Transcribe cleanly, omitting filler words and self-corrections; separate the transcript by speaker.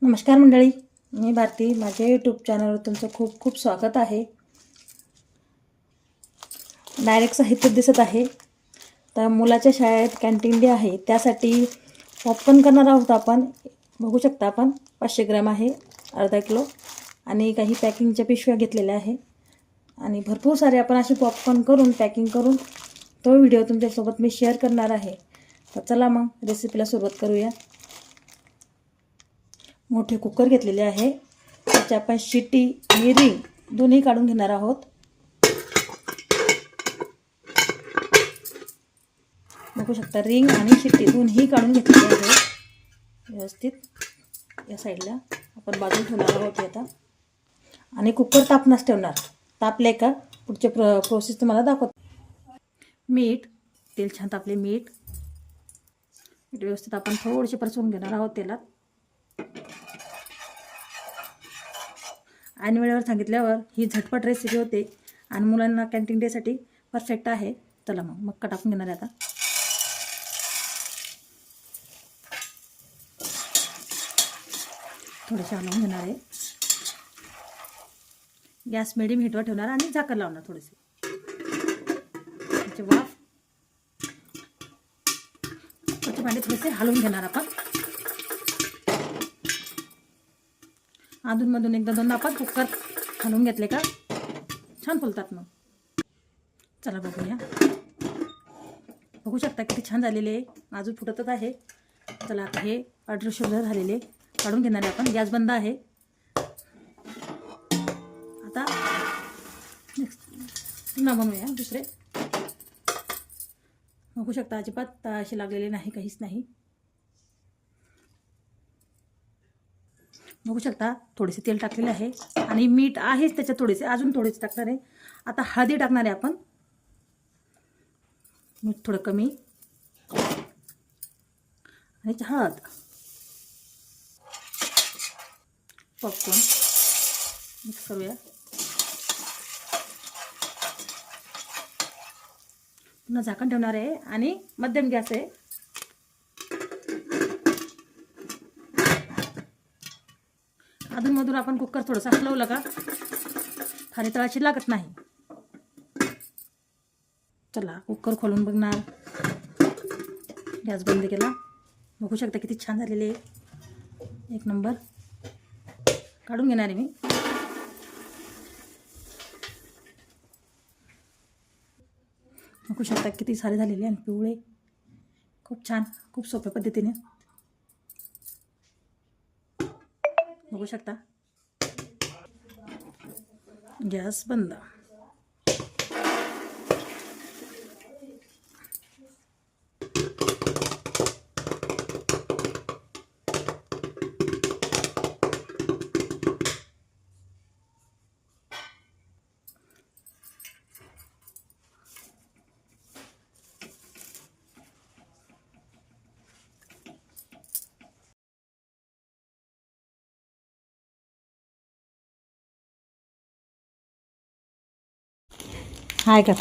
Speaker 1: नमस्कार मंडळी, मी भारती. माझ्या यूट्यूब चॅनलवर तुमचं खूप खूप स्वागत आहे. डायरेक्ट साहित्य दिसत आहे. तर मुलाच्या शाळेत कॅन्टीन डे आहे, त्यासाठी पॉपकॉर्न करणार आहोत आपण. बघू शकता आपण 500 ग्रॅम आहे, अर्धा किलो, आणि काही पॅकिंगच्या पिशव्या घेतलेल्या आहे. आणि भरपूर सारे आपण असे पॉपकॉर्न करून पॅकिंग करून तो व्हिडिओ तुमच्यासोबत मी शेअर करणार आहे. तर चला मग रेसिपीला सुरुवात करूया. मोठे कुकर घेतलेले आहे, त्याची आपण शिट्टी आणि रिंग दोन्ही काढून घेणार आहोत. बघू शकता, रिंग आणि शिट्टी दोन्ही काढून घेतलेले आहे व्यवस्थित. या साईडला आपण बाजूला ठेवणार आहोत आता. आणि कुकर तापणास ठेवणार. तापले का पुढचे प्रोसेस तुम्हाला दाखवतो. मीठ, तेल छान तापले. मीठ व्यवस्थित आपण थोडेसे परतवून घेणार आहोत तेलात. आणि वेळेवर सांगितल्यावर ही झटपट रेसिपी होते आणि मुलांना कॅन्टीन डेसाठी परफेक्ट आहे. चला मग मक्का टाकून घेणार आहे आता. थोडेसे हलवून घेणार आहे. गॅस मिडियम हीटवर ठेवणार आणि झाकण लावणार. थोडेसे त्याचे वाफ त्याचे भांडे थोडेसे हलवून घेणार आपण. अधूनमधून एकदा दोनदा आपण कुकर हलवून घेतले का छान फुलतात मग. चला बघूया. बघू शकता किती छान झालेले आहे. अजून फुटतच आहे. चला आता हे अडीचशे झालेले काढून घेणार आहे आपण. गॅस बंद आहे. आता नेक्स्ट पुन्हा बनवूया दुसरे. बघू शकता अजिबात असे लागलेले नाही, काहीच नाही. बघू शकता थोडेसे तेल टाकलेले आहे आणि मीठ आहेच त्याच्यात. थोडेसे अजून थोडेसे टाकणार आहे. आता हळदी टाकणार आहे आपण. मीठ थोडं कमी आणि हळद. पॉपकॉर्न मिक्स करूया. पुन्हा झाकण ठेवणार आहे आणि मध्यम गॅस आहे. अधूनमधून आपण कुकर थोडंसं हलवलं का खाली तळाशी लागत नाही. चला कुकर खोलून बघणार. गॅस बंद केला. बघू शकता किती छान झालेले आहे. एक नंबर. काढून घेणार आहे मी. बघू शकता किती सारे झालेले आणि पिवळे. खूप छान, खूप सोप्या पद्धतीने. बघू शकता. गॅस बंद. हाय का.